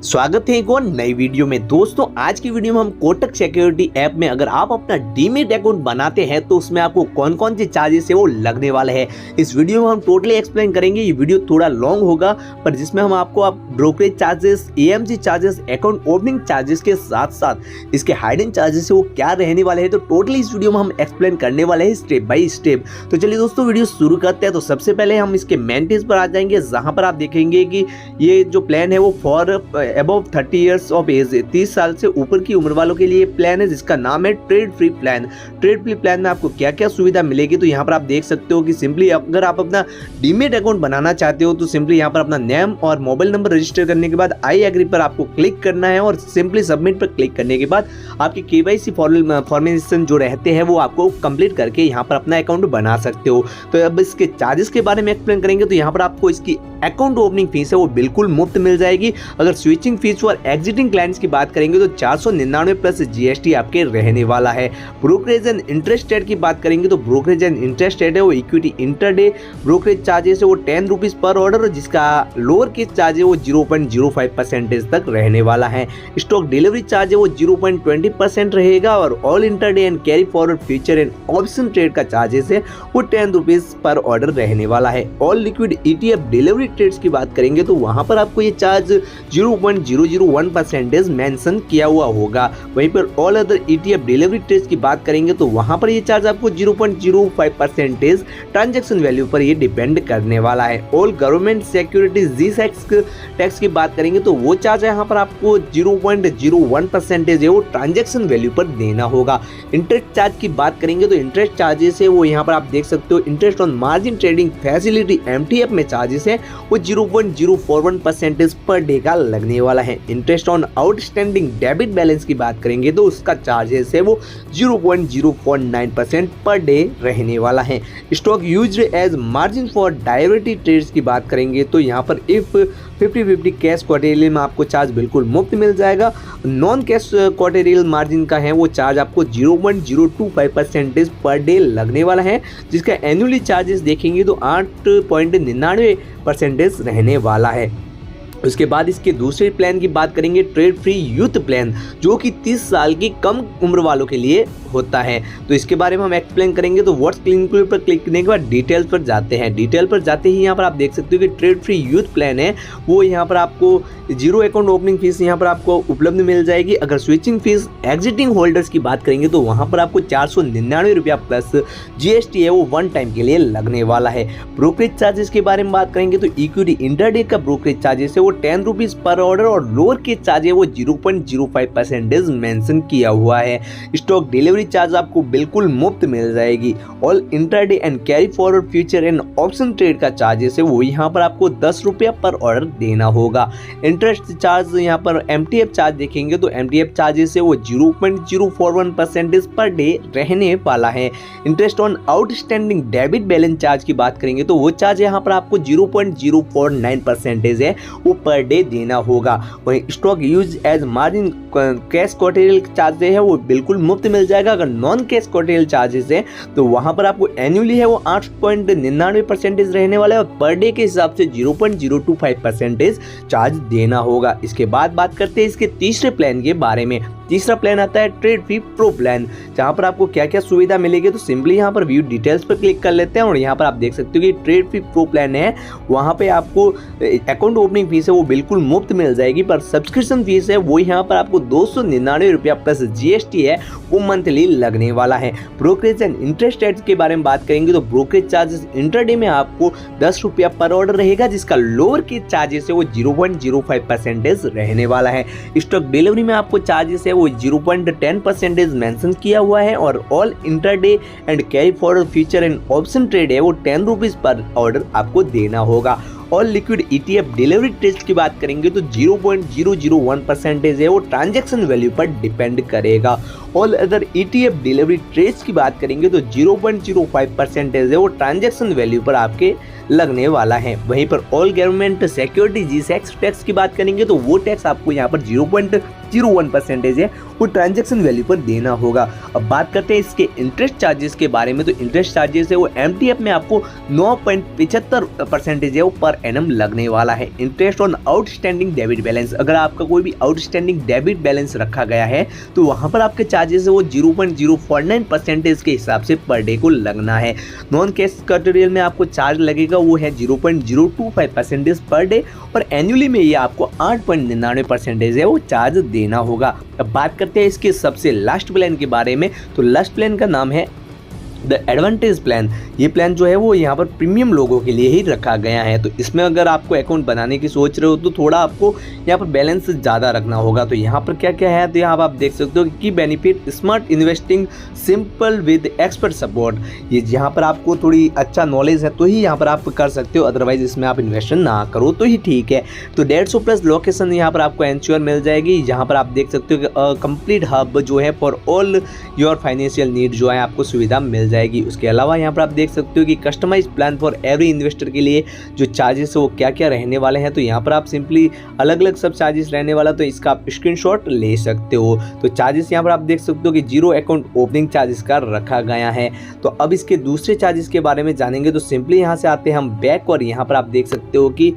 स्वागत है एक और नई वीडियो में। दोस्तों आज की वीडियो में हम कोटक सिक्योरिटी ऐप में अगर आप अपना डीमैट अकाउंट बनाते हैं तो उसमें आपको कौन कौन से चार्जेस है वो लगने वाले हैं। इस वीडियो में हम टोटली एक्सप्लेन करेंगे। ये वीडियो थोड़ा लॉन्ग होगा पर जिसमें हम आपको brokerage charges, AMC charges, account opening charges के साथ साथ इसके हाइडन चार्जेस है वो क्या रहने वाले हैं, तो टोटली इस वीडियो में हम एक्सप्लेन करने वाले हैं स्टेप बाय स्टेप। तो चलिए दोस्तों वीडियो शुरू करते हैं। तो सबसे पहले हम इसके मेन पेज पर आ जाएंगे जहां पर आप देखेंगे कि ये जो प्लान है वो for above 30 years of age, 30 साल से ऊपर की उम्र वालों के लिए प्लान है जिसका नाम है trade free plan. Trade free plan में आपको क्या क्या सुविधा मिलेगी तो यहाँ पर आप देख सकते हो कि सिंपली अगर आप अपना डीमैट अकाउंट बनाना चाहते हो तो सिंपली यहाँ पर अपना नेम और मोबाइल नंबर रजिस्टर करने के बाद आई एग्री पर आपको क्लिक करना है और सिंपली सबमिट पर क्लिक करने के बाद आपके केवाईसी फॉर्मेशन जो रहते हैं वो आपको कंप्लीट करके यहाँ पर अपना अकाउंट बना सकते हो। तो अब इसके चार्जेस के बारे में एक्सप्लेन करेंगे तो यहाँ पर आपको इसकी अकाउंट ओपनिंग फीस है वो बिल्कुल मुफ्त मिल जाएगी। अगर स्विचिंग फीस और एग्जिटिंग क्लाइंट्स की बात करेंगे तो 499 प्लस जीएसटी आपके रहने वाला है। ब्रोकरेज एंड इंटरेस्ट रेट की बात करेंगे तो ब्रोकरेज एंड इंटरेस्ट रेट है वो इक्विटी इंटरडे ब्रोकरेज चार्जेस है वो 10 रुपीज पर ऑर्डर, जिसका लोअर केस चार्ज है वो 0.05% तक रहने वाला है। स्टॉक डिलीवरी चार्ज है वो 0.20% रहेगा और all intraday and carry forward future and option trade का चार्जेस है वो 10 रुपीज पर ऑर्डर रहने वाला है। All liquid ETF delivery trades की बात करेंगे तो वहां पर आपको ये चार्ज 0.001% मेंशन किया हुआ होगा। वहीं पर all other ETF delivery trades की बात करेंगे तो वहां पर ये चार्ज आपको 0.05% ट्रांजैक्शन वैल्यू पर ये डिपेंड करने वाला है। ऑल गवर्नमेंट सिक्योरिटीज जी टैक्स की बात करेंगे तो वो चार्ज यहाँ पर आपको 0.01% है वो ट्रांजैक्शन वैल्यू पर देना होगा। इंटरेस्ट चार्ज की बात करेंगे तो इंटरेस्ट चार्जेस है वो यहाँ पर आप देख सकते हो interest on margin trading facility MTF में चार्जेस है वो 0.041% पर डे का लगने वाला है। Interest on outstanding debit balance की बात करेंगे तो उसका चार्जेस है वो 0.049% पर डे रहने वाला है। Stock used as margin for directive trades की बात करेंगे तो यहाँ पर इफ 50-50 कैश क्वार्टरली में आपको चार्ज बिल्कुल मुफ्त मिल जाएगा। नॉन कैश क्वार्टरियल मार्जिन का है वो चार्ज आपको 0.025% पर डे लगने वाला है, जिसका एनुअली चार्जेस देखेंगे तो 8.99% रहने वाला है। उसके बाद इसके दूसरे प्लान की बात करेंगे ट्रेड फ्री यूथ प्लान, जो कि 30 साल की कम उम्र वालों के लिए होता है। तो इसके बारे में हम एक्सप्लेन करेंगे तो व्हाट्स इंक्लूड पर क्लिक करने के बाद डिटेल्स पर जाते हैं। डिटेल पर जाते ही यहाँ पर आप देख सकते हो कि ट्रेड फ्री यूथ प्लान है वो यहाँ पर आपको जीरो अकाउंट ओपनिंग फीस यहाँ पर आपको उपलब्ध मिल जाएगी। अगर स्विचिंग फीस एग्जिटिंग होल्डर्स की बात करेंगे तो वहाँ पर आपको 499 रुपया प्लस जीएसटी है वो वन टाइम के लिए लगने वाला है। ब्रोकरेज चार्जेस के बारे में बात करेंगे तो इक्विटी इंटरडे का ब्रोकरेज चार्जेस है वो 10 रुपीज पर ऑर्डर और लोअर के चार्ज है वो 0.05% मेंशन किया हुआ है। स्टॉक डिलीवरी चार्ज आपको बिल्कुल मुफ्त मिल जाएगी। All intraday and carry forward future and option trade का चार्जेस है वो यहाँ पर आपको 10 रुपया पर ऑर्डर देना होगा। इंटरेस्ट चार्ज यहाँ पर MTF चार्ज देखेंगे तो MTF चार्जेस है वो 0.041% पर डे रहने वाला है। Interest on outstanding debit balance charge की बात करेंगे तो वो चार्ज यहाँ पर आपको 0.049% है वो पर डे देना होगा। वहीं stock use as margin cash quarterly charge है वो बिल्कुल मुफ्त मिल जाएगा। अगर नॉन कैश क्वार्टरली चार्जेस है तो वहां पर आपको एनुअली है वो 8.99% रहने वाला है और पर डे के हिसाब से 0.025% चार्ज देना होगा। इसके बाद बात करते हैं इसके तीसरे प्लान के बारे में। तीसरा प्लान आता है ट्रेड फ्री प्रो प्लान, जहां पर आपको क्या क्या सुविधा मिलेगी तो सिंपली यहाँ पर व्यू डिटेल्स पर क्लिक कर लेते हैं और यहाँ पर आप देख सकते हो कि ट्रेड फ्री प्रो प्लान है वहां पे आपको अकाउंट ओपनिंग फीस है वो बिल्कुल मुफ्त मिल जाएगी, पर सब्सक्रिप्शन फीस है वो यहाँ पर आपको 299 रुपया प्लस जीएसटी है वो मंथली लगने वाला है। ब्रोकरेज एंड इंटरेस्ट रेट के बारे में बात करेंगे तो ब्रोकरेज चार्जेस इंटरडे में आपको 10 रुपया पर ऑर्डर रहेगा, जिसका लोअर के चार्जेस है वो 0.05% रहने वाला है। स्टॉक डिलीवरी में आपको चार्जेस है वो 0.10% मेंशन किया हुआ है और all intraday and carry forward future and option trade है वो 10 रुपीज पर ऑर्डर आपको देना होगा। और लिक्विड ETF डिलीवरी ट्रेड्स की बात करेंगे तो 0.001% है वो ट्रांजैक्शन वैल्यू पर डिपेंड करेगा। All other ETF delivery trades की बात करेंगे तो 0.05% है वो ट्रांजैक्शन वैल्यू पर आपके लगने वाला है। वहीं पर all government security GSEC tax की बात करेंगे तो वो टैक्स आपको यहाँ पर 0.01% है वो ट्रांजैक्शन वैल्यू पर देना होगा। अब बात करते हैं इसके इंटरेस्ट चार्जेस के बारे में, तो इंटरेस्ट चार्जेस है वो MTF में आपको 9.75% है वो पर एनम लगने वाला है। Interest on outstanding debit balance, अगर आपका कोई भी आउटस्टैंडिंग डेबिट बैलेंस रखा गया है तो वहां पर आपके चार्जेस है वो 0.049% के हिसाब से पर डे को लगना है। नॉन कैश कस्टोडियल में आपको चार्ज लगेगा वो है 0.025% पर डे और एनुअली में ये आपको 8.99% है वो चार्ज देना होगा। अब बात करते हैं इसके सबसे लास्ट प्लान के बारे में, तो लास्ट प्लान का नाम है द एडवांटेज प्लान। ये प्लान जो है वो यहाँ पर प्रीमियम लोगों के लिए ही रखा गया है। तो इसमें अगर आपको अकाउंट बनाने की सोच रहे हो तो थोड़ा आपको यहाँ पर बैलेंस ज़्यादा रखना होगा। तो यहाँ पर क्या क्या है, तो यहाँ पर आप देख सकते हो कि benefit smart investing simple with expert support. ये यहाँ पर आपको थोड़ी अच्छा नॉलेज है तो ही यहाँ पर आप कर सकते हो, अदरवाइज इसमें आप इन्वेस्ट ना करो तो ही ठीक है। तो 150+ लोकेशन यहाँ पर आपको एंश्योर मिल जाएगी। यहाँ पर आप देख सकते हो कि कंप्लीट हब जो है for all your financial need जो है आपको सुविधा मिल जाएगी। उसके अलावा यहाँ पर आप देख सकते हो कि customise plan for every investor के लिए जो चार्जेस है वो क्या क्या रहने वाले हैं। तो यहाँ पर आप सिंपली अलग अलग सब चार्जेस रहने वाला, तो इसका आप स्क्रीनशॉट ले सकते हो। तो चार्जेस यहाँ पर आप देख सकते हो कि 0 अकाउंट ओपनिंग चार्जेस का रखा गया है। तो अब इसके दूसरे चार्जेस के बारे में जानेंगे, तो सिंपली यहाँ से आते हैं हम बैक और यहाँ पर आप देख सकते हो कि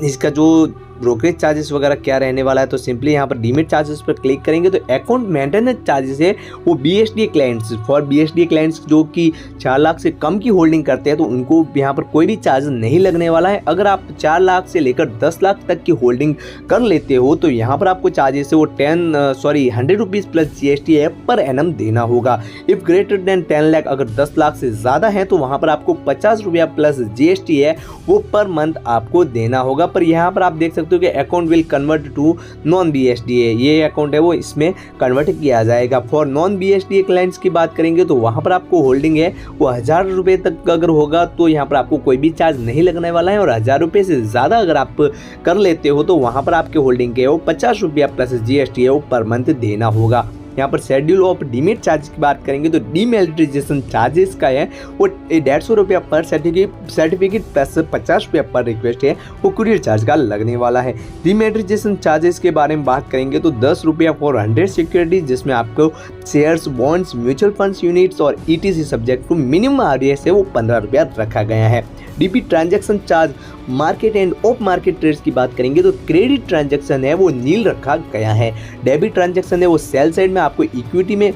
इसका जो ब्रोकरेज चार्जेस वगैरह क्या रहने वाला है। तो सिंपली यहाँ पर डीमेट चार्जेस पर क्लिक करेंगे तो अकाउंट मेंटेनेंस चार्जेस है वो BSDA clients for BSDA clients जो कि 4 लाख से कम की होल्डिंग करते हैं तो उनको यहाँ पर कोई भी चार्ज नहीं लगने वाला है। अगर आप 4 लाख से लेकर 10 लाख तक की होल्डिंग कर लेते हो तो यहाँ पर आपको चार्जेस है वो 100 रुपीज़ प्लस GST है पर एनम देना होगा। इफ़ ग्रेटर देन 10 लाख, अगर 10 लाख से ज़्यादा है तो वहाँ पर आपको 50 रुपया प्लस GST है वो पर मंथ आपको देना होगा। पर यहाँ पर आप देख सकते कि account will convert to non BSDA, ये अकाउंट है वो इसमें कन्वर्ट किया जाएगा। फॉर नॉन BSDA क्लाइंट्स की बात करेंगे तो वहाँ पर आपको होल्डिंग है वो 1000 रुपये तक अगर होगा तो यहाँ पर आपको कोई भी चार्ज नहीं लगने वाला है और 1000 रुपये से ज़्यादा अगर आप कर लेते हो तो वहाँ पर आपके होल्डिंग के वो 50 रुपया प्लस GST है वो पर मंथ देना होगा। यहाँ पर शेड्यूल ऑफ डीमेट चार्ज की बात करेंगे तो डीमोनेटाइजेशन चार्जेस का है वो 150 रुपया पर सर्टिफिकेट प्लस 50 रुपया पर रिक्वेस्ट है वो कुरियर चार्ज का लगने वाला है। डीमोनेटाइजेशन चार्जेस के बारे में बात करेंगे तो 10 रुपया फॉर 100 सिक्योरिटीज जिसमें आपको shares, bonds, mutual funds units और ETC subject to minimum RDS है वो 15 रुपया रखा गया है। DP transaction charge market and off market trades की बात करेंगे तो क्रेडिट ट्रांजैक्शन है वो नील रखा गया है। डेबिट ट्रांजैक्शन है वो सेल साइड में आपको इक्विटी में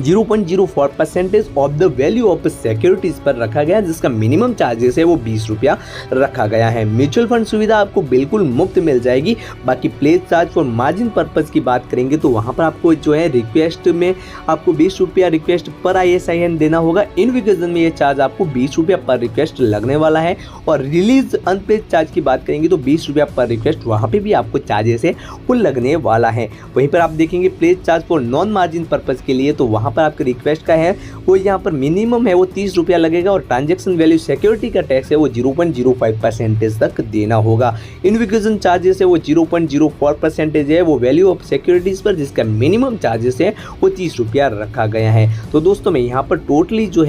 0.04% of the value of securities पर रखा गया जिसका मिनिमम चार्जेस है वो 20 रुपया रखा गया है। म्यूचुअल फंड सुविधा आपको बिल्कुल मुफ्त मिल जाएगी। बाकी place charge for margin purpose की बात करेंगे तो वहाँ पर आपको जो है रिक्वेस्ट में आपको 20 रुपया रिक्वेस्ट पर ISIN देना होगा। इनविकेशन में ये चार्ज आपको 20 रुपया पर रिक्वेस्ट लगने वाला है और रिलीज अनप्लेस चार्ज की बात करेंगे तो 20 रुपया पर रिक्वेस्ट वहाँ पे भी आपको चार्जेस है वो लगने वाला है। वहीं पर आप देखेंगे place charge for non margin purpose के लिए तो वहाँ पर आपके रिक्वेस्ट का है वो यहाँ पर मिनिमम है वो 30 रुपया लगेगा और ट्रांजैक्शन वैल्यू सिक्योरिटी का टैक्स है वो 0.05% तक देना होगा। इनविकेशन चार्जेस है वो 0.04% है वो वैल्यू ऑफ सिक्योरिटीज पर जिसका मिनिमम चार्जेस है वो 30 रुपया रखा गया है। तो दोस्तों मैं यहाँ पर टोटली जो है